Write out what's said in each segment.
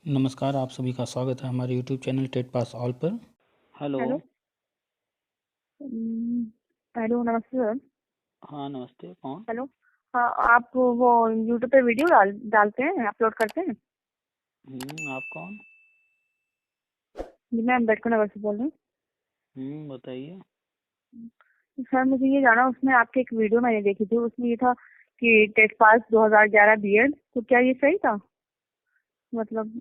नमस्कार, आप सभी का स्वागत है हमारे YouTube channel TET pass all पर। हेलो। हेलो। हेलो, नमस्ते सर। हाँ, नमस्ते। कौन? हेलो। हाँ, आप वो यूट्यूब पे वीडियो डालते हैं, अपलोड करते हैं? आप कौन? जी, मैं अम्बेडकर नगर से बोल रही बताइए। हूँ। सर, मुझे ये जाना, उसमें आपकी एक वीडियो मैंने देखी थी, उसमें ये था कि टेट पास 2011 बीएड, तो क्या ये सही था? मतलब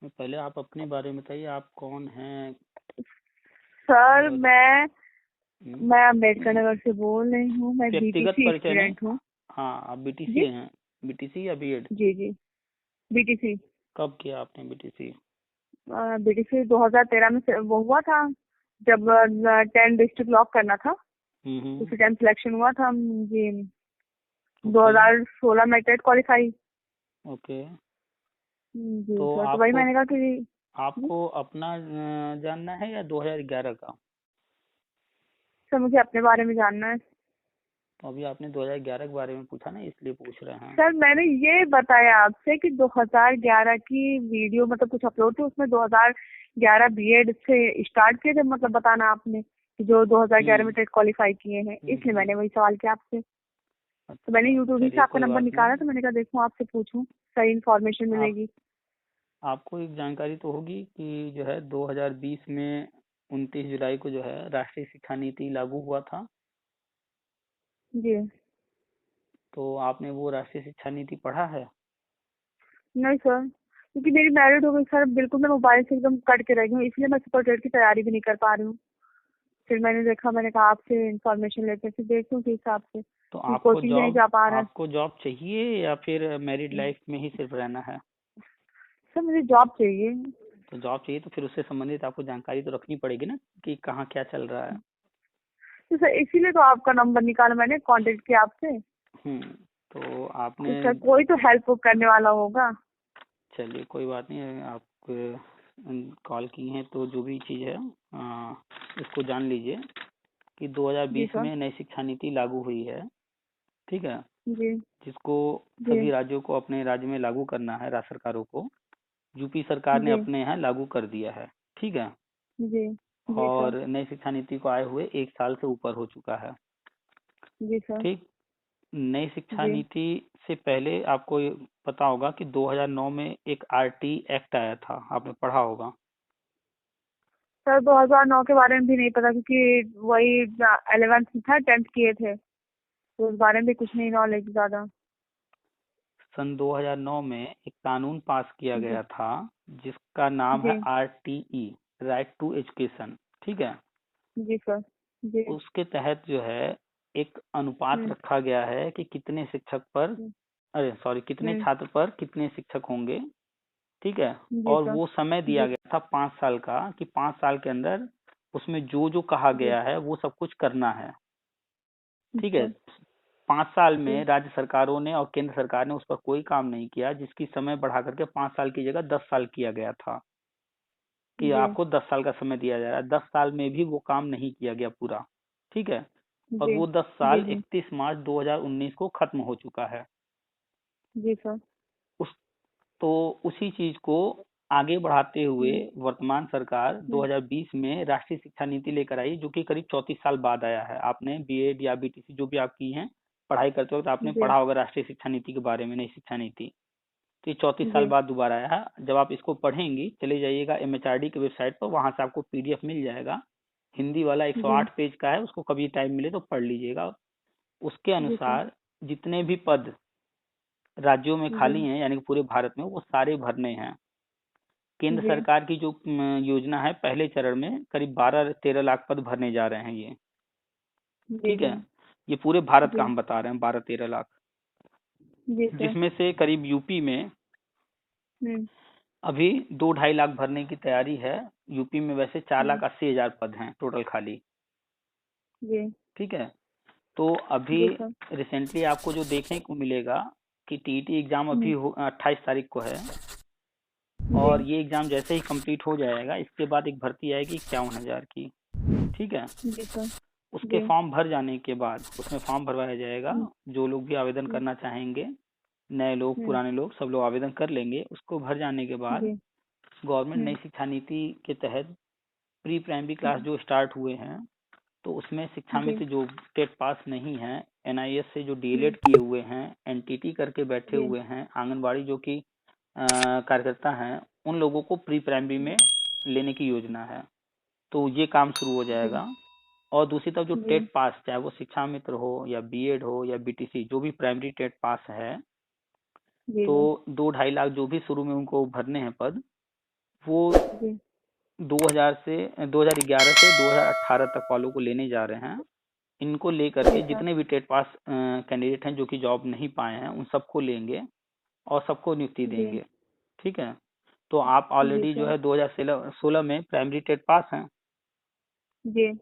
पहले आप अपने बारे में बताइए, आप कौन हैं? सर, और मैं हम्म, मैं अम्बेडकर नगर से बोल रही हूँ, मैं व्यक्तिगत बीटीसी परिचय नहीं। स्टूडेंट हूँ। हाँ, आप बीटीसी जी हैं। बीटीसी या बीएड? जी जी, बीटीसी। कब किया आपने बीटीसी? बीटीसी 2013 में वो हुआ था, जब 10 डिस्ट्रिक्ट लॉक करना था, हम्म। उसी टाइम सिलेक्शन हुआ था। जी, ओके। 2016 में टेट क्वालिफाई। ओके। जी तो सर, तो वही आपको मैंने कहा कि जी, आपको अपना जानना है या 2011 का? सर मुझे अपने बारे में जानना है। तो अभी आपने 2011 के बारे में पूछा ना, इसलिए पूछ रहे हैं। सर, मैंने ये बताया आपसे कि 2011 की वीडियो मतलब कुछ अपलोड थी, उसमें 2011 बीएड से स्टार्ट किए थे, मतलब बताना आपने कि जो 2011 में हम्म। टेट क्वालिफाई किए हैं, इसलिए हम्म। मैंने वही सवाल किया आपसे। तो मैंने अच्छा, यूट्यूब ही से चलिए आपका कोई नंबर बात निकाला, नहीं। तो मैंने कहा देखूं आपसे पूछूं, सही इन्फॉर्मेशन आप मिलेगी। आपको एक जानकारी तो होगी कि जो है 2020 में 29 जुलाई को जो है राष्ट्रीय शिक्षा नीति लागू हुआ था। जी तो आपने वो राष्ट्रीय शिक्षा नीति पढ़ा है? नहीं सर, क्योंकि मेरी मैरिड हो गई सर, बिल्कुल मैं मोबाइल से एकदम कट के रह गई हूँ, इसलिए मैं सुपर टेट की तैयारी भी नहीं कर पा रही हूँ। फिर मैंने देखा, मैंने कहा आपसे इंफॉर्मेशन लेते हैं, फिर देखती हूँ किस हिसाब तो से, आपको कोचिंग भी नहीं जॉब जा पा रहा है। आपको जॉब चाहिए या फिर मैरिड लाइफ में ही सिर्फ रहना है? सर मुझे जॉब चाहिए। तो जॉब चाहिए तो फिर उससे संबंधित आपको जानकारी तो रखनी पड़ेगी ना, कि कहाँ क्या चल रहा है। तो सर इसीलिए तो आपका नंबर निकाला, मैंने कांटेक्ट किया आपसे। हम्म। तो आपने तो सर कोई तो हेल्प करने वाला होगा। चलिए कोई बात नहीं, आप कॉल की हैं तो जो भी चीज़ है इसको जान लीजिए कि जी 2020 सर। में नई शिक्षा नीति लागू हुई है। ठीक है। जी जिसको जी सभी राज्यों को अपने राज्य में लागू करना है, राज्य सरकारों को। यूपी सरकार ने जी अपने यहाँ लागू कर दिया है। ठीक है। जी जी सर। और नई शिक्षा नीति को आए हुए 1 साल से ऊपर हो चुका है। जी सर। ठीक। नई शिक्षा जी नीति से पहले आपको ये पता होगा कि 2009 में एक आरटी एक्ट आया था, आपने पढ़ा होगा। सर, 2009 के बारे में भी नहीं पता, क्योंकि वही 11th में था, 10th किए थे, तो उस बारे में भी कुछ नहीं नॉलेज ज्यादा। सन 2009 में एक कानून पास किया जी गया था जिसका नाम है जी आरटीई, राइट टू एजुकेशन। ठीक है। जी सर। जी। उसके तहत जो है एक अनुपात हम्म रखा गया है कि कितने शिक्षक पर, हम्म अरे सॉरी, कितने हम्म, छात्र पर कितने शिक्षक होंगे। ठीक है। जी और सर। वो समय दिया जी गया था 5 साल का, कि 5 साल के अंदर उसमें जो जो कहा जी गया है वो सब कुछ करना है। ठीक है। अच्छा। 5 साल जी में राज्य सरकारों ने और केंद्र सरकार ने उस पर कोई काम नहीं किया, जिसकी समय बढ़ा करके 5 साल की जगह 10 साल किया गया था, कि जी आपको 10 साल का समय दिया जा रहा है। 10 साल में भी वो काम नहीं किया गया पूरा। ठीक है। और जी वो दस जी साल जी 31 मार्च 2019 को खत्म हो चुका है। जी सर। उस तो उसी चीज को आगे बढ़ाते हुए हम्म वर्तमान सरकार हम्म 2020 में राष्ट्रीय शिक्षा नीति लेकर आई, जो कि करीब 34 साल बाद आया है। आपने बीएड या बीटीसी जो भी आप की हैं, पढ़ाई करते वक्त आपने जी पढ़ा होगा राष्ट्रीय शिक्षा नीति के बारे में, नई शिक्षा नीति। तो ये 34 साल जी बाद दोबारा आया है। जब आप इसको पढ़ेंगी, चले जाइएगा एमएचआरडी की वेबसाइट पर, वहां से आपको पीडीएफ मिल जाएगा। हिंदी वाला जी 108 पेज का है, उसको कभी टाइम मिले तो पढ़ लीजिएगा। उसके जी सर। अनुसार जितने भी पद राज्यों में जी खाली हैं, यानी कि पूरे भारत में, वो सारे भरने हैं। केंद्र जी सरकार की जो योजना है, पहले चरण में करीब 12-13 लाख पद भरने जा रहे हैं ये। जी ठीक जी है। ये पूरे भारत का जी हम बता रहे हैं, 12-13 लाख। जी सर। जिसमें से करीब यूपी में हम्म अभी 2-2.5 लाख भरने की तैयारी है। यूपी में वैसे चार हम्म, लाख अस्सी हजार पद हैं टोटल खाली। जी ठीक है। तो अभी जी सर। रिसेंटली आपको जो देखने को मिलेगा कि टीईटी एग्जाम अभी हम्म 28 तारीख को है। जी और ये एग्जाम जैसे ही कंप्लीट हो जाएगा, इसके बाद एक भर्ती आएगी 51,000 की। ठीक है। जी सर। उसके जी फॉर्म भर जाने के बाद उसमें फॉर्म भरवाया जाएगा। हम्म जो लोग भी आवेदन हम्म करना चाहेंगे नए लोग पुराने लोग सब लोग आवेदन कर लेंगे। उसको भर जाने के बाद जी। गवर्नमेंट नई शिक्षा नीति के तहत प्री प्राइमरी क्लास जो स्टार्ट हुए हैं, तो उसमें शिक्षा जी। मित्र जो टेट पास नहीं है, एनआईएस से जो जी। डीएलएड किए हुए हैं, एनटीटी करके बैठे जी। हुए हैं, आंगनबाड़ी जो कि कार्यकर्ता हैं, उन लोगों को प्री प्राइमरी में लेने की योजना है। तो ये काम शुरू हो जी। जाएगा। और दूसरी तरफ जो जी। टेट पास, चाहे वो शिक्षा मित्र हो या बीएड हो या बीटीसी, जो भी प्राइमरी टेट पास है, जी। तो 2-2.5 लाख जो भी शुरू में उनको भरने हैं पद, वो जी। 2011 से 2018 तक वालों को लेने जा रहे हैं। इनको लेकर जी के सर। जितने भी टेट पास कैंडिडेट हैं जो कि जॉब नहीं पाए हैं, उन सबको लेंगे और सबको नियुक्ति जी। देंगे। ठीक है। तो आप जी ऑलरेडी जो सर। है 2016 में प्राइमरी टेट पास हैं, जी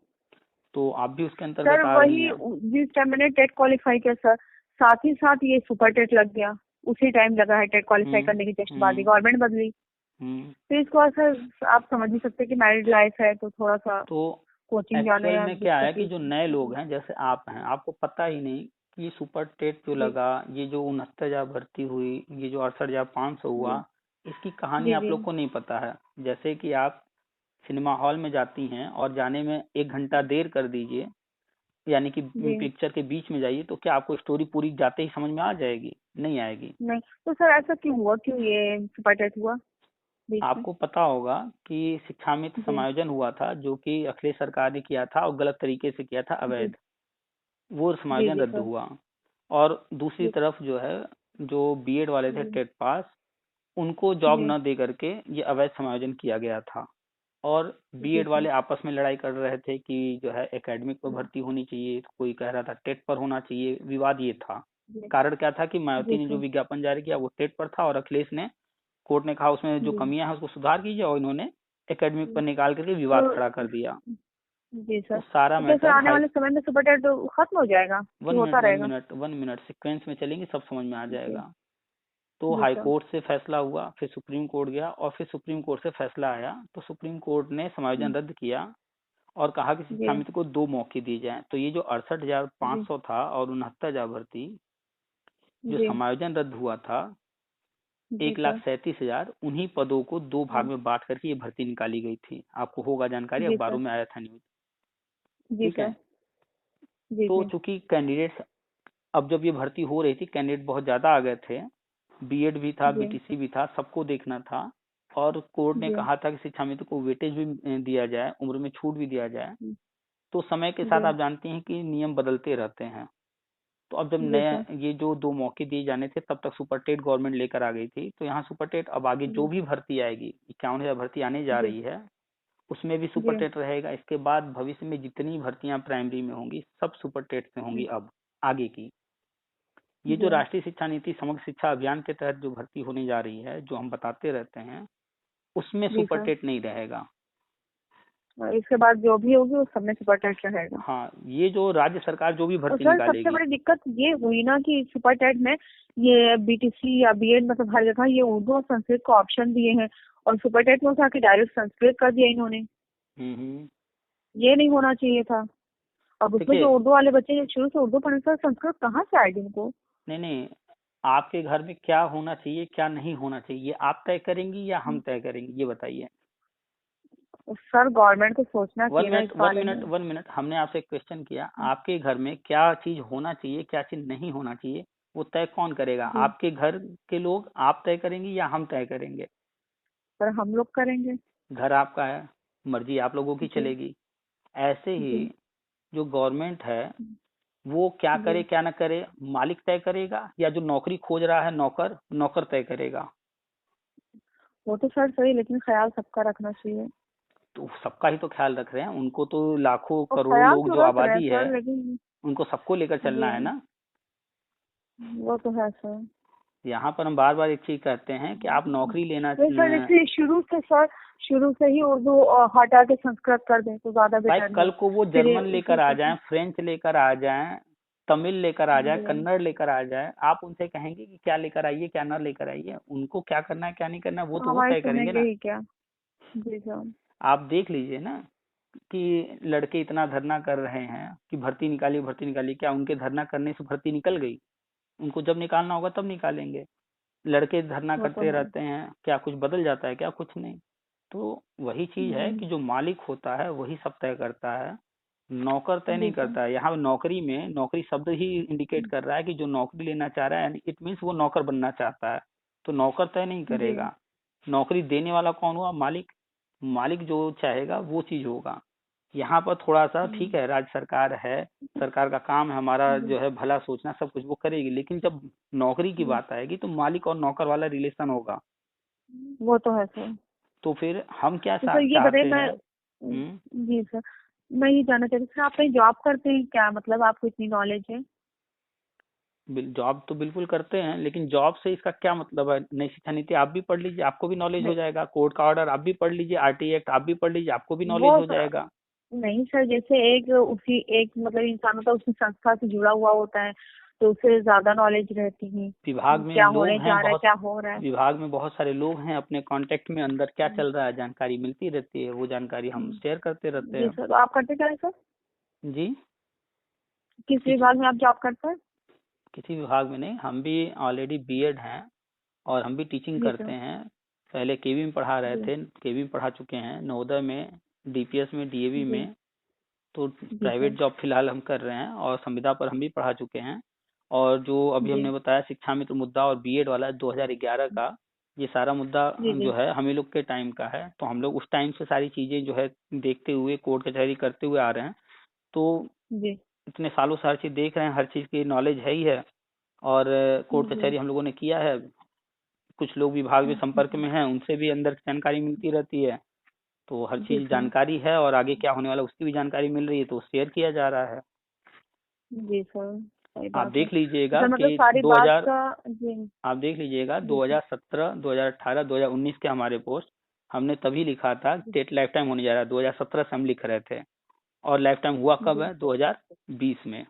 तो आप भी उसके सर, अंतर्गत आ रही वही हैं। जिस टाइम मैंने टेट क्वालिफाई किया सर, साथ ही साथ ये सुपर टेट लग गया। उसी टाइम लगा है टेट क्वालिफाई हम्म करने की जस्ट बाद ही हम्म गवर्नमेंट बदली। हम्म तो इसको सर आप समझ ही सकते हैं कि मैरिड लाइफ है, तो थोड़ा सा तो कोचिंग जाने एक्चुअल या में क्या है दिक्कत कि ही। जो नए लोग हैं जैसे आप हैं, आपको पता ही नहीं कि सुपर टेट जो जी। लगा, ये जो 69,000 भर्ती हुई, ये जो 68,500 हुआ, जी। इसकी कहानी जी। आप जी। लोग को नहीं पता है। जैसे कि आप सिनेमा हॉल में जाती हैं और जाने में 1 घंटा देर कर दीजिए, यानी कि जी। पिक्चर के बीच में जाइए, तो क्या आपको स्टोरी पूरी जाते ही समझ में आ जाएगी? नहीं आएगी। नहीं तो सर ऐसा क्यों हुआ, क्यों ये सुपर टेट हुआ बीच में? आपको पता होगा कि शिक्षा मित्र जी। समायोजन हुआ था, जो कि अखिलेश सरकार ने किया था और गलत तरीके से किया था, जी। अवैध। वो जी। समायोजन जी रद्द सर। हुआ। और दूसरी जी। तरफ जो है, जो बीएड वाले थे जी। टेट पास, उनको जॉब जी। न दे करके ये अवैध समायोजन किया गया था। और जी बीएड सर। वाले आपस में लड़ाई कर रहे थे कि जो है एकेडमिक पर भर्ती होनी चाहिए, कोई कह रहा था टेट पर होना चाहिए। विवाद ये था। जी। कारण क्या था कि जी मायावती ने जो सर। विज्ञापन जारी किया वो टेट पर था, और अखिलेश ने, कोर्ट ने कहा उसमें जो जी। कमियां हैं उसको सुधार कीजिए, और इन्होंने एकेडमिक पर जी। निकाल करके तो विवाद खड़ा कर दिया। जी सर, तो सारा तो क्या सर मैटर आने हाई। वाले समय में सुपर टेट तो खत्म हो जाएगा कि वन होता मिनट वन रहेगा? मिनट वन मिनट सीक्वेंस में चलेंगे, सब समझ में आ जी। जाएगा। तो जी हाई सर। कोर्ट से फैसला हुआ, फिर सुप्रीम कोर्ट गया, और फिर सुप्रीम कोर्ट से फैसला आया, तो सुप्रीम कोर्ट ने समायोजन रद्द किया और कहा कि शिक्षा जी। मित्र को 2 मौके दिए जाएं। तो ये जो 68,500 जी। था और 69,000 भर्ती, जो जी। समायोजन रद्द हुआ था, जी एक लाख सर। सैंतीस हजार उन्हीं पदों को 2 भाग जी। में बांट करके ये भर्ती निकाली गई थी। आपको होगा जानकारी, जी अखबारों सर। में आया था न्यूज। जी ठीक सर। है। जी। तो जी। चूंकि कैंडिडेट्स, अब जब ये भर्ती हो रही थी, कैंडिडेट बहुत ज्यादा आ गए थे, बीएड भी था, जी। बीटीसी भी था, सबको देखना था। और कोर्ट ने जी। कहा था कि शिक्षा मित्र को वेटेज भी दिया जाए, उम्र में छूट भी दिया जाए। तो समय के साथ जी। आप जानती हैं कि नियम बदलते रहते हैं। तो अब जब जी नया सर। ये जो 2 मौके दिए जाने थे, तब तक सुपर टेट गवर्नमेंट लेकर आ गई थी। तो यहाँ सुपर टेट अब आगे जो जी। भी भर्ती आएगी, 51,000 भर्ती आने जा जी। रही है, उसमें भी सुपर जी। टेट रहेगा। इसके बाद भविष्य में जितनी भर्तियां प्राइमरी में होंगी, सब सुपर टेट से होंगी अब आगे की। ये जो जी। राष्ट्रीय शिक्षा नीति समग्र शिक्षा अभियान के तहत जो भर्ती होने जा रही है, जो हम बताते रहते हैं, उसमें जी सुपर सर, टेट नहीं रहेगा। और इसके बाद जो भी होगी वो सब में सुपर टेट रहेगा। हाँ, ये जो राज्य सरकार जो भी और भर्ती सर सबसे निकालेगी। बड़ी दिक्कत ये हुई ना कि सुपर टेट में ये बीटीसी या बीएड मतलब हर जगह ये उर्दू और संस्कृत को ऑप्शन दिए हैं, और सुपर टेट में उठा के डायरेक्ट संस्कृत कर दिया इन्होंने। हम्म। ये नहीं होना चाहिए था। अब उसमें देखिए, जो उर्दू वाले बच्चे जो शुरू से उर्दू पढ़े, सर संस्कृत कहाँ से आएगी उनको? नहीं नहीं, आपके घर में क्या होना चाहिए क्या नहीं होना चाहिए, ये आप तय करेंगी या हम तय करेंगे, ये बताइए। सर गवर्नमेंट को सोचना वन चाहिए ना इस मिनट वन बारे मिनट में। वन मिनट हमने आपसे एक क्वेश्चन किया, आपके घर में क्या चीज होना चाहिए क्या चीज नहीं होना चाहिए, वो तय कौन करेगा? जी आपके घर के लोग, आप तय करेंगे या हम तय करेंगे? सर, हम लोग करेंगे। घर आपका है, मर्जी आप लोगों की जी। चलेगी। ऐसे ही जी। जो गवर्नमेंट है, वो क्या जी। करे क्या ना करे, मालिक तय करेगा, या जो नौकरी खोज रहा है नौकर, नौकर तय करेगा? वो तो सर सही, लेकिन ख्याल सबका रखना चाहिए। तो सबका ही तो ख्याल रख रहे हैं, उनको तो लाखों और करोड़ों ख्याल लोग तो जो रख रहे हैं आबादी है, सर, लेकिन उनको सबको लेकर चलना है जी ना। वो तो है सर। यहाँ पर हम बार बार एक चीज कहते हैं कि आप नौकरी लेना नहीं सर, इसलिए शुरू से सर, शुरू से ही उर्दू हटा के संस्कृत कर दें तो ज्यादा भाई, बेटर है। कल को वो फिर जर्मन उसी लेकर आ से जाएं, फ्रेंच लेकर आ जाएं, तमिल लेकर आ जाए, जी कन्नड़ लेकर आ जाए, आप उनसे कहेंगे कि क्या लेकर आइए क्या ना लेकर आइए? उनको क्या करना है क्या नहीं करना है, वो हमारे तय करेंगे सुनेंगे ना। ही क्या? जी सर। आप देख लीजिए ना कि लड़के इतना धरना कर रहे हैं कि भर्ती निकालिए भर्ती निकालिए, क्या उनके धरना करने से भर्ती निकल गई? उनको जब निकालना होगा तब निकालेंगे। लड़के धरना वो तो करते है। रहते हैं, क्या कुछ बदल जाता है? क्या कुछ नहीं। तो वही चीज है जी कि जो मालिक होता है वही सब तय करता है, नौकर तय जी नहीं सर। करता है। यहाँ नौकरी में, नौकरी शब्द ही इंडिकेट कर रहा है कि जो नौकरी लेना चाह रहा है, इट मीन्स वो नौकर बनना चाहता है। तो नौकर तय नहीं जी करेगा। नौकरी देने वाला कौन हुआ? मालिक। मालिक जो चाहेगा वो चीज होगा। यहाँ पर थोड़ा सा ठीक है, राज्य सरकार है, सरकार का काम है हमारा जी जो है भला सोचना, सब कुछ वो करेगी, लेकिन जब नौकरी की जी, बात आएगी तो मालिक और नौकर वाला रिलेशन होगा। वो तो है सर। तो फिर हम क्या तो सर ये बताइए चाहते मैं, हैं? हम्म। जी सर, मैं ये जानना चाहती थी सर, आप कहीं जॉब करते हैं क्या? मतलब आपको इतनी नॉलेज है? जॉब तो बिल्कुल करते हैं, लेकिन जॉब से इसका क्या मतलब है? नई शिक्षा नीति आप भी पढ़ लीजिए, आपको भी नॉलेज हो नहीं, जाएगा। कोर्ट का ऑर्डर आप भी पढ़ लीजिए, आरटीआई एक्ट आप भी पढ़ लीजिए, आपको भी नॉलेज वो हो सर जाएगा। नहीं सर, जैसे एक उसी एक मतलब इंसान होता है, उसी संस्था से जुड़ा हुआ होता है, तो उसे ज्यादा नॉलेज रहती है विभाग कि में क्या होने लोग हैं जा रहा है, बहुत, क्या हो रहा है। विभाग में बहुत सारे लोग हैं, अपने कांटेक्ट में अंदर क्या हम्म, चल रहा है जानकारी मिलती रहती है, वो जानकारी हम शेयर करते रहते जी हैं। सर, तो आप करते क्या है सर? जी। किस किस विभाग में आप जॉब करते हैं? किसी विभाग में नहीं, हम भी ऑलरेडी बीएड हैं और हम भी टीचिंग जी करते सर। हैं। पहले केवी में पढ़ा रहे जी थे, केवी में पढ़ा चुके हैं, नवोदय में, डीपीएस में, डीएवी जी में। तो जी सर। प्राइवेट जॉब फिलहाल हम कर रहे हैं और संविदा पर हम भी पढ़ा चुके हैं। और जो अभी जी हमने बताया शिक्षा मित्र मुद्दा और बीएड वाला 2011 का, ये सारा मुद्दा जी जी जो है हम ही लोग के टाइम का है। तो हम लोग उस टाइम से सारी चीजें जो है देखते हुए कोर्ट कचहरी करते हुए आ रहे हैं। तो जी इतने सालों से हर चीज देख रहे हैं, हर चीज की नॉलेज है ही है। और कोर्ट जी कचहरी हम लोगों ने किया है। कुछ लोग विभाग में संपर्क में हैं, उनसे भी अंदर की जानकारी मिलती रहती है। तो हर जी चीज सर। जानकारी है और आगे क्या होने वाला है उसकी भी जानकारी मिल रही है, तो शेयर किया जा रहा है। जी सर, सही आप बात है। देख तो लीजिएगा सर मतलब कि सारी बात 2000, का। जी आप देख लीजिएगा जी सर। 2017, 2018, 2019 के हमारे पोस्ट हमने तभी लिखा था टेट लाइफ टाइम होने जा रहा है, 2017 से हम लिख रहे थे। और लाइफ टाइम हुआ कब जी है? 2020 में।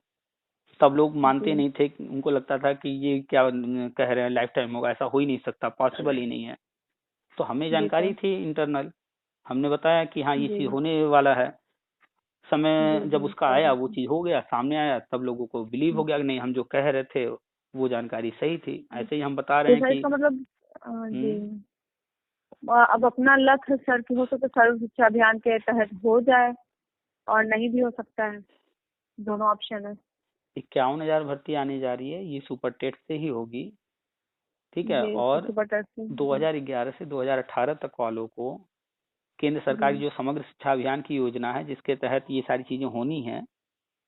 तब लोग मानते जी नहीं थे, उनको लगता था कि ये क्या कह रहे हैं लाइफ टाइम होगा, ऐसा हो ही नहीं सकता, पॉसिबल ही नहीं है। तो हमें जी जानकारी सर। थी इंटरनल, हमने बताया कि हाँ ये जी चीज होने वाला है। जी समय जब जी उसका सही आया, बात वो है। चीज हो गया, सामने आया, तब लोगों को बिलीव हो गया कि नहीं, हम जो कह रहे थे वो जानकारी सही थी। ऐसे ही हम बता रहे तो हैं सर कि इसका मतलब जी, हम्म। अब अपना लक्ष्य सर की हो सकता सर्व शिक्षा अभियान के तहत हो जाए, और नहीं भी हो सकता है, दोनों ऑप्शन है। 51,000 भर्ती आने जा रही है, ये सुपर टेट से ही होगी। ठीक है। जी और सुपर टेस्ट। जी 2011 से 2018 तक वालों को केंद्र सरकार की जी जो समग्र शिक्षा अभियान की योजना है, जिसके तहत ये सारी चीजें होनी है,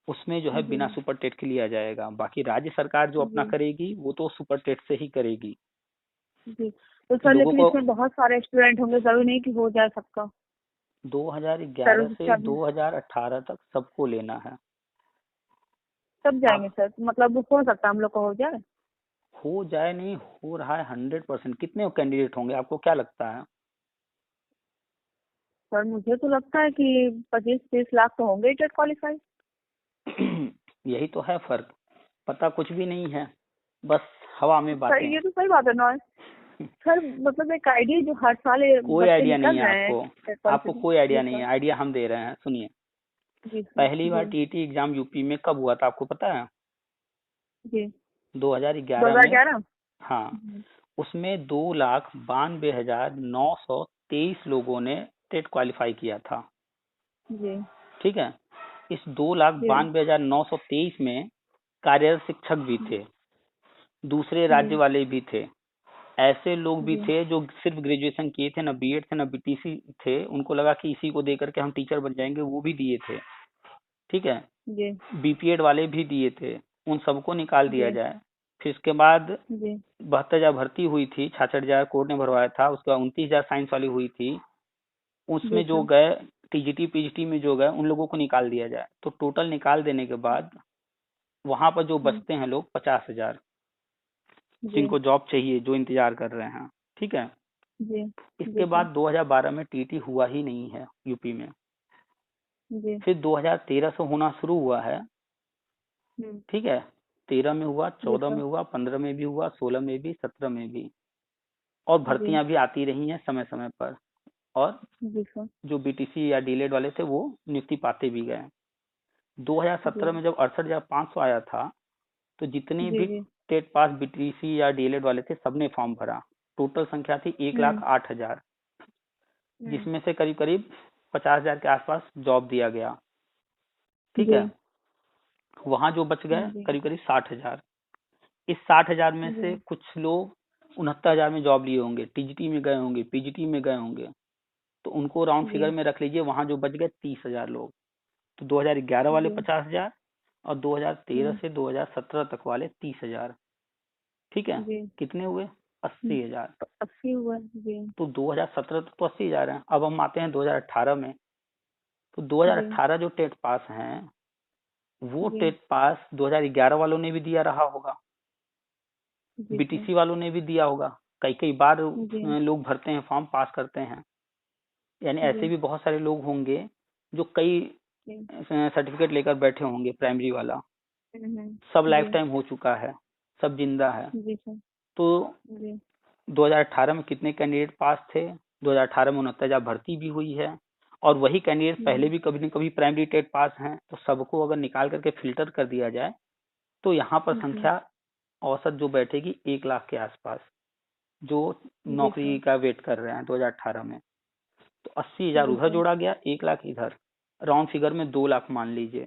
उसमें जो है जी बिना सुपर टेट के लिया जाएगा। बाकी राज्य सरकार जो अपना जी करेगी वो तो सुपर टेट से ही करेगी। जी। तो तो सर लोगों लेकिन को इसमें बहुत सारे स्टूडेंट होंगे, जरूरी नहीं कि हो जाए सबका। 2011 सर्व से शिक्षा अभियान 2018 तक सबको लेना है। सब जाएंगे आप, सर, मतलब हो सकता है हम लोग को हो जाए। हो जाए नहीं, हो रहा है 100%। कितने कैंडिडेट होंगे आपको क्या लगता है? सर मुझे तो लगता है कि 25-30 लाख तो होंगे टेट क्वालिफाई। यही तो है फर्क, पता कुछ भी नहीं है, बस हवा में सर बातें। ये तो सही बात है ना सर, मतलब एक आइडिया जो हर साल ये कोई बच्चे आइडिया नहीं निकल है रहे हैं आपको, टेट आपको क्वालिफाई। कोई जी आइडिया नहीं सर। है, आइडिया हम दे रहे हैं, सुनिए। जी सर। पहली बार जी टीटी एग्जाम यूपी में कब हुआ था आपको पता है? जी 2011 में। 2011। हाँ। उसमें 2,92,923 लोगों ने टेट क्वालिफाई किया था। जी ठीक है। इस 2,92,923 में कार्यरत शिक्षक भी थे, दूसरे राज्य जी वाले भी थे, ऐसे लोग भी जी थे जो सिर्फ ग्रेजुएशन किए थे, ना बीएड थे ना बीटीसी थे, उनको लगा कि इसी को दे करके हम टीचर बन जाएंगे, वो भी दिए थे। ठीक है। जी बीपीएड वाले भी दिए थे, उन सबको निकाल दिया जी जाए। फिर उसके बाद जी 72,000 भर्ती हुई थी, 66,000 कोर्ट ने भरवाया था, उसके बाद 29,000 साइंस वाली हुई थी। जी उसमें जो सर। गए, टीजीटी पीजीटी में जो गए, उन लोगों को निकाल दिया जाए। तो टोटल निकाल देने के बाद वहां पर जो बचते हैं लोग 50,000, जी जिनको जॉब चाहिए, जो इंतजार कर रहे हैं। ठीक है। जी जी इसके सर। बाद 2012 में टीटी हुआ ही नहीं है यूपी में। जी। फिर 2013 से होना शुरू हुआ है। हम्म। ठीक है। 13 में हुआ, जी 14 सर। में हुआ, 15 में भी हुआ, 16 में भी, 17 में भी। और जी भर्तियां भी आती रही हैं समय समय पर। और जी सर। जो बीटीसी या डीलेड वाले थे वो नियुक्ति पाते भी गए। जी 2017 में जब 68,500 आया था, तो जितने जी भी जी टेट पास बीटीसी या डीएलएड वाले थे, सबने फॉर्म भरा। टोटल संख्या थी 1,08,000, जिसमें से करीब करीब 50,000 के आसपास जॉब दिया गया। ठीक है, वहां जो बच गए करीब करीब 60,000। इस 60,000 में से कुछ लोग 69,000 में जॉब लिए होंगे, टीजीटी में गए होंगे, पीजीटी में गए होंगे, तो उनको राउंड फिगर में रख लीजिए। वहां जो बच गए 30,000 लोग। तो 2011 वाले 50,000 और 2013 से 2017 तक वाले 30,000। ठीक है, कितने हुए? 80,000। 80 हुआ जी। तो 2017 तक तो 80,000 है। अब हम आते हैं 2018 में। तो 2018 जो टेट पास हैं, वो टेट पास 2011 वालों ने भी दिया रहा होगा, बीटीसी वालों ने भी दिया होगा। कई कई बार लोग भरते हैं फॉर्म, पास करते हैं। यानी ऐसे भी बहुत सारे लोग होंगे जो कई सर्टिफिकेट लेकर बैठे होंगे। प्राइमरी वाला सब लाइफ टाइम हो चुका है, सब जिंदा है। तो 2018 में कितने कैंडिडेट पास थे? 2018 में 69,000 भर्ती भी हुई है, और वही कैंडिडेट पहले भी कभी न कभी प्राइमरी टेट पास हैं। तो सबको अगर निकाल करके फिल्टर कर दिया जाए तो यहाँ पर संख्या औसत जो बैठेगी 1 लाख के आसपास, जो नौकरी का वेट कर रहे हैं 2018 में। तो 80,000 उधर जोड़ा गया, 1 लाख इधर, राउंड फिगर में 2 लाख मान लीजिए।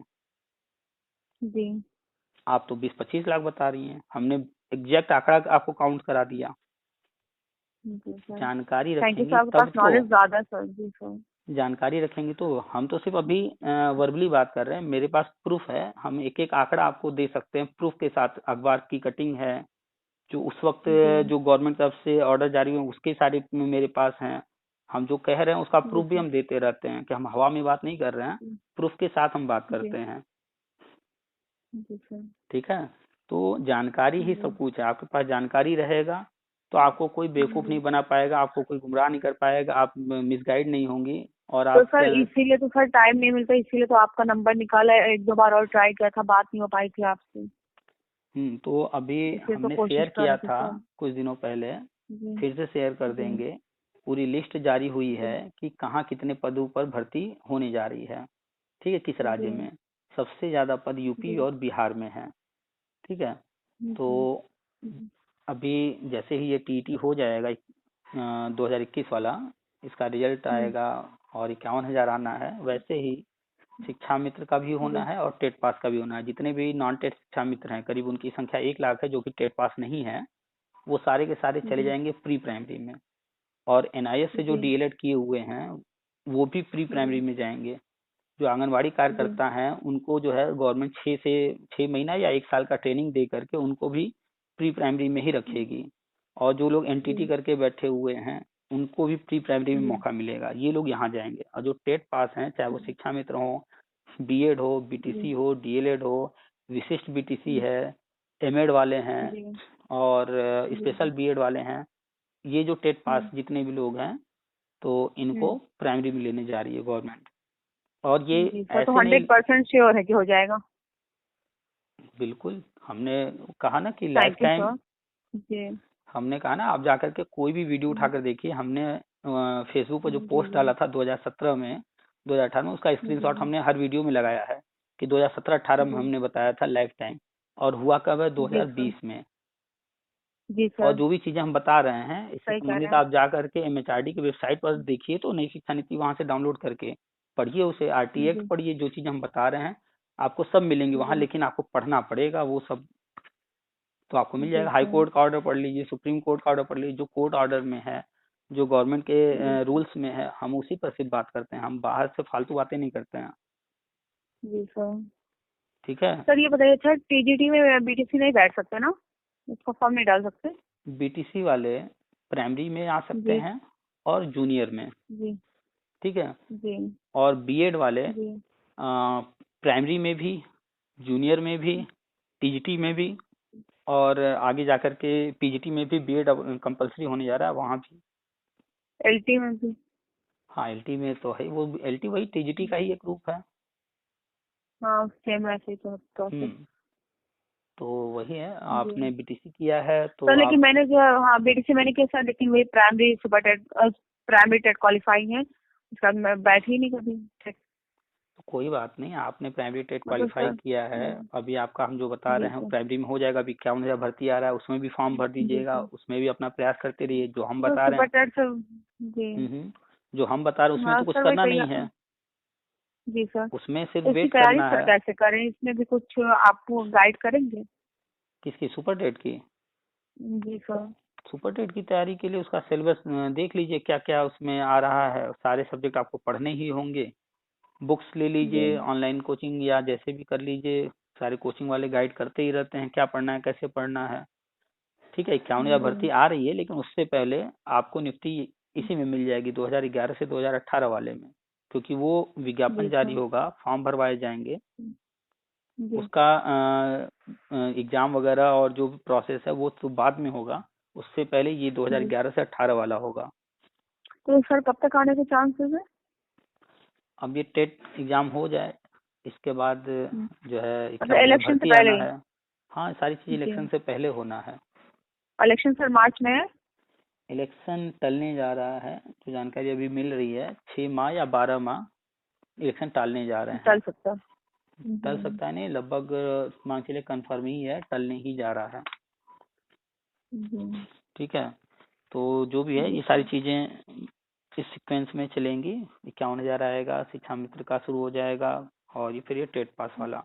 आप तो 20-25 लाख बता रही हैं, हमने एग्जैक्ट आंकड़ा आपको काउंट करा दिया। जानकारी रखेंगे तब तो, जानकारी रखेंगे तो। हम तो सिर्फ अभी वर्बली बात कर रहे हैं, मेरे पास प्रूफ है। हम एक एक आंकड़ा आपको दे सकते हैं प्रूफ के साथ। अखबार की कटिंग है, जो उस वक्त जो गवर्नमेंट तरफ से ऑर्डर जारी हुए उसके सारे मेरे पास हैं। हम जो कह रहे हैं उसका प्रूफ भी हम देते रहते हैं, कि हम हवा में बात नहीं कर रहे हैं, प्रूफ के साथ हम बात करते हैं। ठीक है, तो जानकारी ही सब कुछ है। आपके पास जानकारी रहेगा तो आपको कोई बेवकूफ नहीं बना पाएगा, आपको कोई गुमराह नहीं कर पाएगा, आप मिसगाइड नहीं होंगी। और तो सर इसीलिए तो सर टाइम नहीं मिलता, इसीलिए तो आपका नंबर निकाला, 1-2 बार और ट्राई किया था, बात नहीं हो पाई थी आपसे। तो अभी हमने शेयर किया था कुछ दिनों पहले, फिर से शेयर कर देंगे। पूरी लिस्ट जारी हुई है कि कहाँ कितने पदों पर भर्ती होने जा रही है। ठीक है, किस राज्य में सबसे ज्यादा पद यूपी और बिहार में है। ठीक है, तो अभी जैसे ही ये टीटी हो जाएगा 2021 वाला, इसका रिजल्ट आएगा और 51,000 आना है, वैसे ही शिक्षा मित्र का भी होना है और टेट पास का भी होना है। जितने भी नॉन टेट शिक्षा मित्र हैं, करीब उनकी संख्या 1 लाख है, जो कि टेट पास नहीं है, वो सारे के सारे चले जाएंगे प्री प्राइमरी में। और एनआईएस से जो डीएलएड किए हुए हैं वो भी प्री प्राइमरी में जाएंगे। जो आंगनवाड़ी कार्यकर्ता हैं उनको जो है गवर्नमेंट 6 महीना या 1 साल का ट्रेनिंग दे करके उनको भी प्री प्राइमरी में ही रखेगी। और जो लोग एनटीटी करके बैठे हुए हैं उनको भी प्री प्राइमरी में मौका मिलेगा, ये लोग यहाँ जाएंगे। और जो टेट पास हैं, चाहे वो शिक्षा मित्र हो, बीएड हो, बीटीसी हो, डीएलएड हो, विशिष्ट बीटीसी है, एमएड वाले हैं और स्पेशल बीएड वाले हैं, ये जो टेट पास जितने भी लोग हैं, तो इनको प्राइमरी में लेने जा रही है गवर्नमेंट। और ये ऐसे तो 100% श्योर है कि हो जाएगा? बिल्कुल, हमने कहा ना कि लाइफ टाइम, हमने कहा ना, आप जाकर के कोई भी वीडियो उठाकर देखिए। हमने फेसबुक पर जो पोस्ट डाला था 2017 में, 2018 में, उसका स्क्रीनशॉट हमने हर वीडियो में लगाया है कि 2017-18 में हमने बताया था लाइफ टाइम, और हुआ कब है? 2020 में। जी सर। और जो भी चीजें हम बता रहे हैं इससे संबंधित आप जा करके एमएचआरडी की वेबसाइट पर देखिए, तो नई शिक्षा नीति वहां से डाउनलोड करके पढ़िए, उसे आरटी एक्ट पढ़िए, जो चीजें हम बता रहे हैं आपको सब मिलेंगी वहां, लेकिन आपको पढ़ना पड़ेगा वो सब। तो आपको मिल जाएगा। हाई कोर्ट का ऑर्डर पढ़ लीजिए, सुप्रीम कोर्ट का ऑर्डर पढ़ लीजिए, जो कोर्ट ऑर्डर में है, जो गवर्नमेंट के रूल्स में है, हम उसी पर सिर्फ बात करते हैं, हम बाहर से फालतू बातें नहीं करते हैं। जी सर। ठीक है सर, ये बताइए सर, टीजीटी में बीटीसी नहीं बैठ सकते ना, उसका फॉर्म नहीं डाल सकते? बीटीसी वाले प्राइमरी में आ सकते हैं और जूनियर में। जी। ठीक है जी। और बीएड वाले प्राइमरी में भी, जूनियर में भी, टीजीटी में भी, और आगे जाकर के पीजीटी में भी बीएड कंपलसरी होने जा रहा है, वहाँ भी। एलटी में भी? हाँ, एलटी में तो है, वो एलटी वही टीजीटी का ही एक रूप है। हाँ, सेम ऐसे ही तो वही है, आपने बीटीसी किया है तो सर, लेकिन मैंने जो, हाँ बीटीसी मैंने किया सर, लेकिन वही प्राइमरी टेट क्वालिफाई है, उसका मैं बैठी ही नहीं कभी। तो कोई बात नहीं, आपने प्राइमरी टेट मतलब क्वालिफाई सर। किया है, अभी आपका हम जो बता जी रहे हैं सर। प्राइमरी में हो जाएगा। अभी 51,000 भर्ती आ रहा है, उसमें भी फॉर्म भर जी दीजिएगा, सर। उसमें भी अपना प्रयास करते रहिए जो हम तो बता रहे सुपर हैं। TET sir. जी। जो हम बता रहे हैं उसमें हाँ तो कुछ सर वही करना नहीं तैयार। है, जी सर। उसमें सिर्फ तो इसकी वेट तैयारी करना सर है। कैसे करें, इसमें भी कुछ आपको गाइड करेंगे? किसकी, सुपर टेट की? जी सर। सुपर टेट की तैयारी के लिए उसका सिलेबस देख लीजिए क्या क्या उसमें आ रहा है, सारे सब्जेक्ट आपको पढ़ने ही होंगे। बुक्स ले जी। लीजिए, ऑनलाइन कोचिंग या जैसे भी कर लीजिए, सारे कोचिंग वाले गाइड करते ही रहते हैं क्या पढ़ना है कैसे पढ़ना है। ठीक है, 51,000 भर्ती जी। आ रही है, लेकिन उससे पहले आपको निफ्टी इसी में मिल जाएगी 2011 से 2018 वाले में, क्योंकि वो विज्ञापन जी जारी सर। होगा, फॉर्म भरवाए जाएंगे, जी। उसका एग्जाम वगैरह और जो भी प्रोसेस है वो तो बाद में होगा, उससे पहले ये जी। 2011 से 18 वाला होगा। तो सर कब तक आने के चांसेस है? अब ये टेट एग्जाम हो जाए, इसके बाद जो है मतलब 51,000 इलेक्शन से भर्ती पहले आना ही? है। हाँ, सारी चीज जी। इलेक्शन से पहले होना है। इलेक्शन सर मार्च में है? इलेक्शन टलने जा रहा है, जो जानकारी अभी मिल रही है 6 माह या 12 माह इलेक्शन टालने जा रहे हैं। चल सकता है। टल सकता है नहीं, लगभग मान के लिए कंफर्म ही है, टलने ही जा रहा है। जी। ठीक है, तो जो भी है जी ये सारी सर। चीजें इस सीक्वेंस में चलेंगी। 51,000 आएगा, शिक्षा मित्र का शुरू हो जाएगा, और ये फिर ये टेट पास वाला।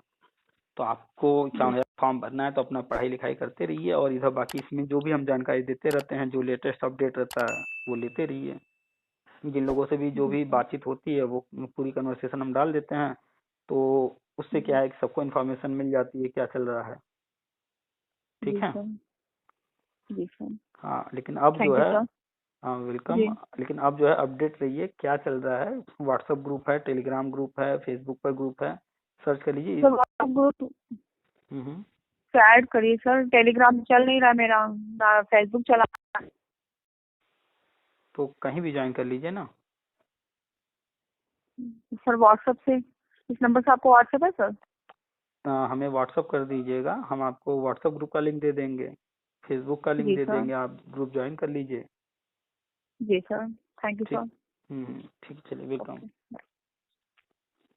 तो आपको जी। 51,000 फॉर्म भरना है तो अपना पढ़ाई लिखाई करते रहिए, और इधर बाकी इसमें जो भी हम जानकारी देते रहते हैं, जो लेटेस्ट अपडेट रहता है वो लेते रहिए। जिन लोगों से भी जो जी भी सर। बातचीत होती है वो पूरी कन्वर्सेशन हम डाल देते हैं, तो उससे क्या जी। है कि सबको इन्फॉर्मेशन मिल जाती है क्या चल रहा है। ठीक जी है। सर। जी सर। हाँ, लेकिन अब जो थैंक यू है, सर। हाँ वेलकम, जी। लेकिन अब जो है अपडेट रहिए क्या चल रहा है। व्हाट्सएप ग्रुप है, टेलीग्राम ग्रुप है, फेसबुक पर ग्रुप है, सर्च कर लीजिए। सर व्हाट्सएप ग्रुप हम्म। से ऐड करिए सर, टेलीग्राम चल नहीं रहा मेरा, ना फेसबुक चला। तो कहीं भी ज्वाइन कर लीजिए ना। सर व्हाट्सएप से, इस नंबर से आपको व्हाट्सएप है सर? हमें व्हाट्सअप कर दीजिएगा, हम आपको व्हाट्सअप ग्रुप का लिंक दे देंगे, फेसबुक का लिंक जी दे सर। देंगे, आप ग्रुप ज्वाइन कर लीजिए। जी सर। थैंक यू ठीक। सर। ठीक, चलिए, वेलकम। ओके।